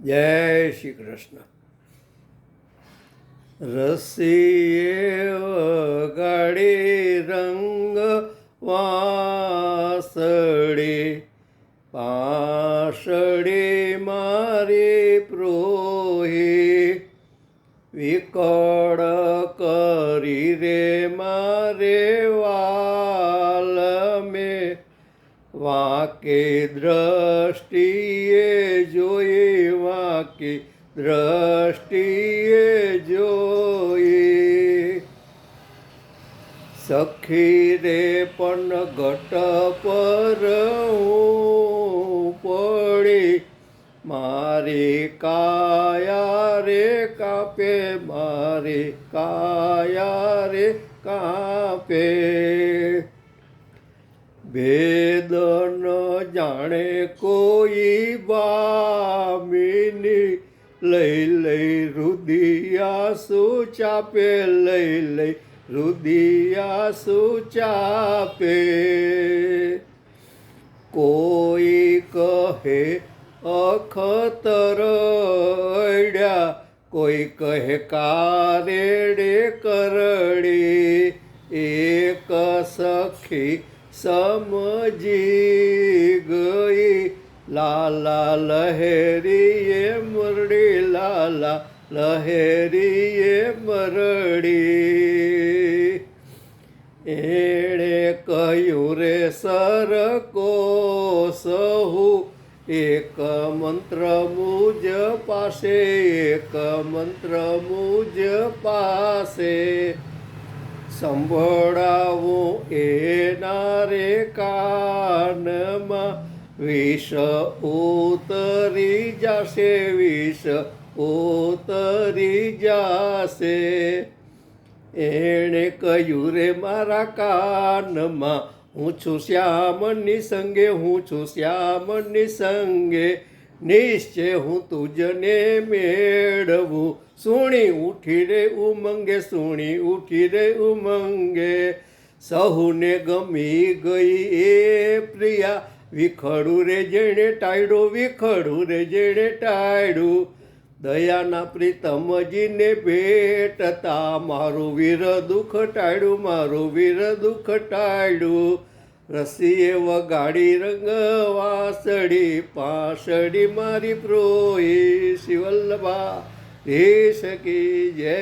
જય શ્રી કૃષ્ણ. રસીએ વગાડી રંગ વાસળી, પાસળી મારી પ્રોહી, વિકળ કરી રે મારે વાલ મેં, વાકે દ્રષ્ટિએ જોઈ, વાકે દ્રષ્ટિએ જોઈ. સખી રે પણ ઘટ પર હું પડી, મારી કાયા રે કાપે, મારી કાયા રે કાપે. ભેદ ન જાણે કોઈ ભામિની, લઈ લઈ રુદિયાસુ ચાપે, લઈ લઈ રુદિયાસુ ચાપે. કોઈ કહે અખતર અડ્યા, કોઈ કહે કારેડે કરડી, એક સખી સમજી ગઈ, લાલા લહેરીએ મરડી, લાલા લહેરીએ મરડી. એણે કહ્યું રે સરકો સહુ, એક મંત્ર મુજ પાસે, એક મંત્ર મુજ પાસે. સંભળાવું એના રે કાનમાં, વિષ ઉતરી જશે, વિષ ઉતરી જશે. એણે કહ્યું રે મારા કાનમાં, હું છું શ્યામની સંગે, હું છું શ્યામની સંગે, નિશ્ચય હું તુજને મેળવું. સુણી ઉઠી રે ઉમંગે, સુણી ઉઠી રે ઉમંગે. સહુને ગમી ગઈ એ પ્રિયા, વિખડું રે જેણે ટાળ્યું, વિખડું રે જેણે ટાળ્યું. દયાના પ્રીતમજીને ભેટતા, મારું વીર દુઃખ ટાળ્યું, મારું વીર દુઃખ ટાળ્યું. રસીએ વગાડી રંગ વાસળી, પાસળી મારી પ્રોહી. શિવલ્લભા દેશ કી જય.